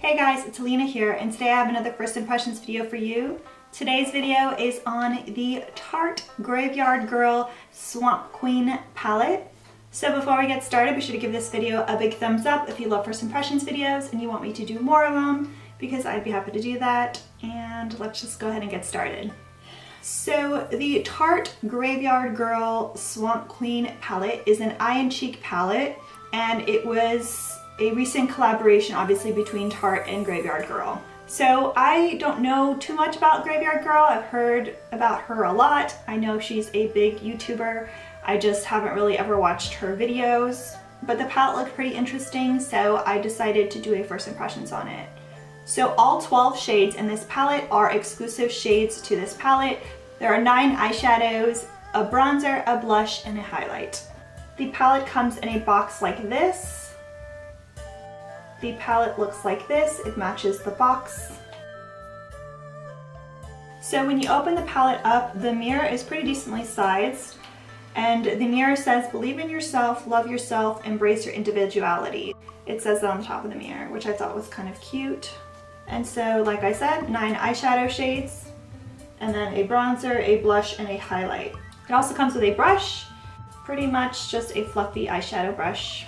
Hey guys, it's Alina here, and today I have another first impressions video for you. Today's video is on the Tarte Graveyard Girl Swamp Queen palette. So before we get started, be sure to give this video a big thumbs up if you love first impressions videos and you want me to do more of them, because I'd be happy to do that. And let's just go ahead and get started. So the Tarte Graveyard Girl Swamp Queen palette is an eye and cheek palette, and it was a recent collaboration obviously between Tarte and Graveyard Girl. So I don't know too much about Graveyard Girl. I've heard about her a lot. I know she's a big YouTuber. I just haven't really ever watched her videos, but the palette looked pretty interesting, so I decided to do a first impressions on it. So all 12 shades in this palette are exclusive shades to this palette. There are 9 eyeshadows, a bronzer, a blush, and a highlight. The palette comes in a box like this. The palette looks like this. It matches the box. So when you open the palette up, the mirror is pretty decently sized, and the mirror says, "Believe in yourself, love yourself, embrace your individuality." It says that on the top of the mirror, which I thought was kind of cute. And so, like I said, 9 eyeshadow shades, and then a bronzer, a blush, and a highlight. It also comes with a brush, pretty much just a fluffy eyeshadow brush.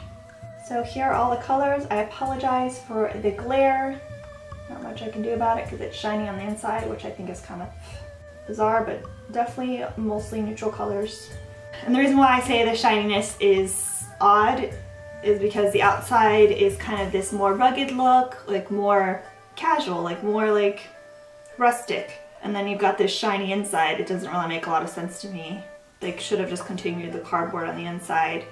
So here are all the colors. I apologize for the glare. Not much I can do about it because it's shiny on the inside, which I think is kind of bizarre, but definitely mostly neutral colors. And the reason why I say the shininess is odd is because the outside is kind of this more rugged look, like more casual, like more like rustic. And then you've got this shiny inside. It doesn't really make a lot of sense to me. They should have just continued the cardboard on the inside,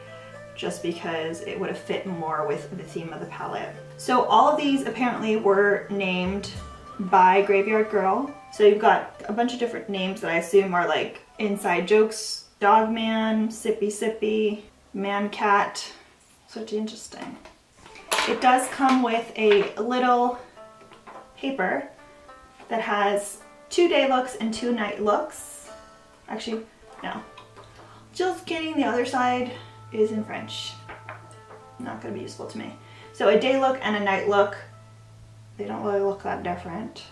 just because it would have fit more with the theme of the palette. So all of these apparently were named by Graveyard Girl. So you've got a bunch of different names that I assume are like inside jokes. Dog Man, Sippy Sippy, Man Cat. Such interesting. It does come with a little paper that has 2 day looks and 2 night looks. Actually, no. Just kidding, the other side is in French. Not going to be useful to me. So a day look and a night look, they don't really look that different.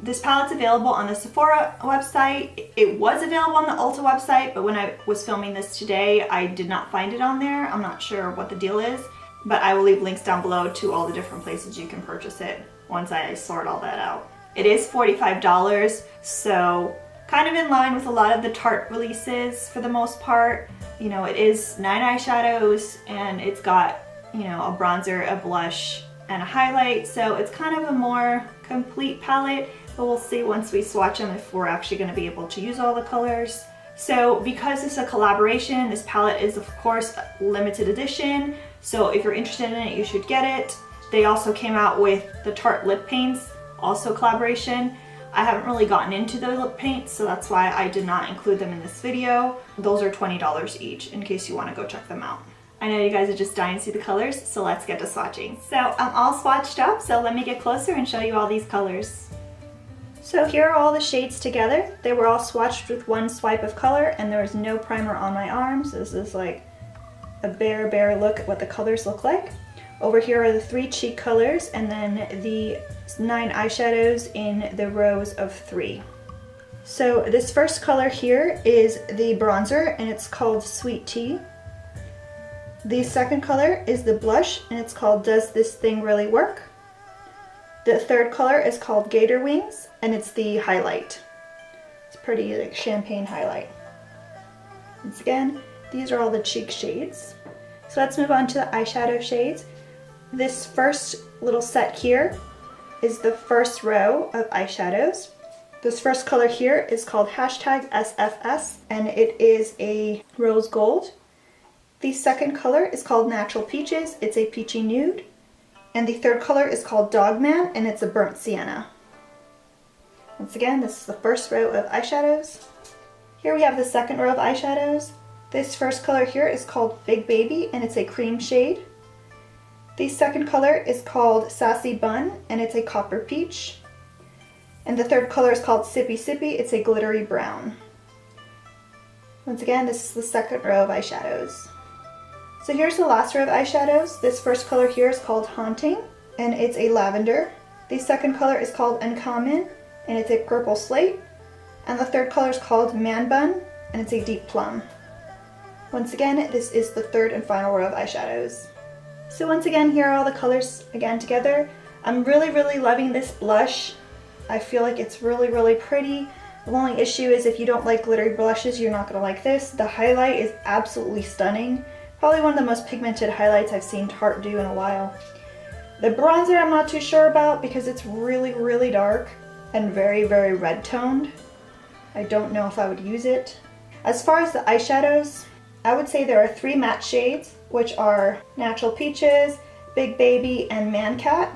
This palette's available on the Sephora website. It was available on the Ulta website, but when I was filming this today, I did not find it on there. I'm not sure what the deal is, but I will leave links down below to all the different places you can purchase it once I sort all that out. It is $45, so kind of in line with a lot of the Tarte releases for the most part. You know, it is 9 eyeshadows, and it's got, you know, a bronzer, a blush, and a highlight, so it's kind of a more complete palette, but we'll see once we swatch them if we're actually going to be able to use all the colors. So because this is a collaboration, this palette is of course limited edition, so if you're interested in it, you should get it. They also came out with the Tart Lip Paints, also collaboration. I haven't really gotten into the lip paints, so that's why I did not include them in this video. Those are $20 each in case you want to go check them out. I know you guys are just dying to see the colors, so let's get to swatching. So I'm all swatched up, so let me get closer and show you all these colors. So here are all the shades together. They were all swatched with one swipe of color, and there was no primer on my arms. This is like a bare look at what the colors look like. Over here are the 3 cheek colors, and then the 9 eyeshadows in the rows of 3. So this first color here is the bronzer, and it's called Sweet Tea. The second color is the blush, and it's called Does This Thing Really Work? The third color is called Gator Wings, and it's the highlight. It's pretty like champagne highlight. Once again, these are all the cheek shades. So let's move on to the eyeshadow shades. This first little set here is the first row of eyeshadows. This first color here is called #SFS, and it is a rose gold. The second color is called Natural Peaches. It's a peachy nude. And the third color is called Dog Man, and it's a burnt sienna. Once again, this is the first row of eyeshadows. Here we have the second row of eyeshadows. This first color here is called Big Baby, and it's a cream shade. The second color is called Sassy Bun, and it's a copper peach. And the third color is called Sippy Sippy. It's a glittery brown. Once again, this is the second row of eyeshadows. So here's the last row of eyeshadows. This first color here is called Haunting, and it's a lavender. The second color is called Uncommon, and it's a purple slate. And the third color is called Man Bun, and it's a deep plum. Once again, this is the third and final row of eyeshadows. So once again, here are all the colors again together. I'm really, really loving this blush. I feel like it's really, really pretty. The only issue is if you don't like glittery blushes, you're not gonna like this. The highlight is absolutely stunning. Probably one of the most pigmented highlights I've seen Tarte do in a while. The bronzer I'm not too sure about because it's really, really dark and very, very red toned. I don't know if I would use it. As far as the eyeshadows, I would say there are 3 matte shades, which are Natural Peaches, Big Baby, and Man Cat.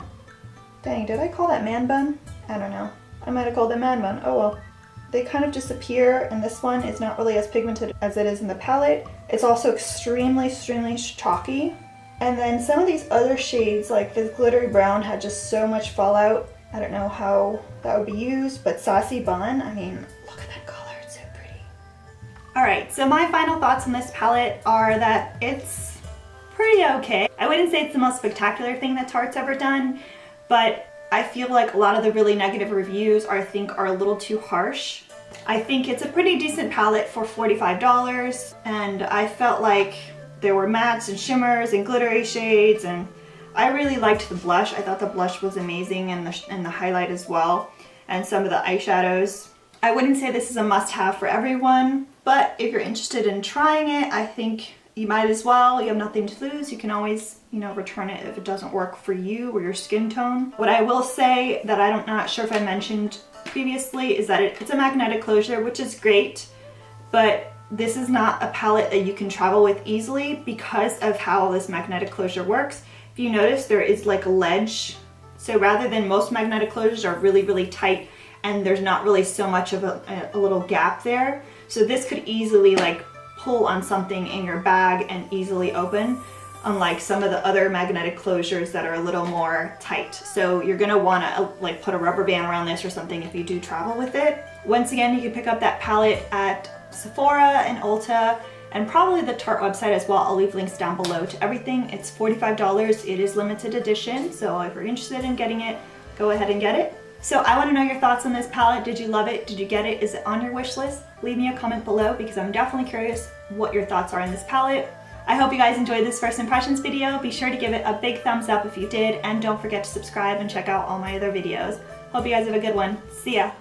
Dang, did I call that Man Bun? I don't know. I might have called it Man Bun. Oh well. They kind of disappear, and this one is not really as pigmented as it is in the palette. It's also extremely, extremely chalky. And then some of these other shades, like the glittery brown, had just so much fallout. I don't know how that would be used, but Saucy Bun, I mean, look at that color, it's so pretty. Alright, so my final thoughts on this palette are that it's pretty okay. I wouldn't say it's the most spectacular thing that Tarte's ever done, but I feel like a lot of the really negative reviews I think are a little too harsh. I think it's a pretty decent palette for $45, and I felt like there were mattes and shimmers and glittery shades, and I really liked the blush. I thought the blush was amazing, and the highlight as well, and some of the eyeshadows. I wouldn't say this is a must-have for everyone, but if you're interested in trying it, I think you might as well. You have nothing to lose. You can always, you know, return it if it doesn't work for you or your skin tone. What I will say that I'm not sure if I mentioned previously is that it's a magnetic closure, which is great, but this is not a palette that you can travel with easily because of how this magnetic closure works. If you notice, there is like a ledge. So rather than most magnetic closures are really, really tight and there's not really so much of a little gap there. So this could easily like pull on something in your bag and easily open, unlike some of the other magnetic closures that are a little more tight. So you're gonna wanna like put a rubber band around this or something if you do travel with it. Once again, you can pick up that palette at Sephora and Ulta, and probably the Tarte website as well. I'll leave links down below to everything. It's $45. It is limited edition, so if you're interested in getting it, go ahead and get it. So I want to know your thoughts on this palette. Did you love it? Did you get it? Is it on your wish list? Leave me a comment below because I'm definitely curious what your thoughts are on this palette. I hope you guys enjoyed this first impressions video. Be sure to give it a big thumbs up if you did, and don't forget to subscribe and check out all my other videos. Hope you guys have a good one. See ya!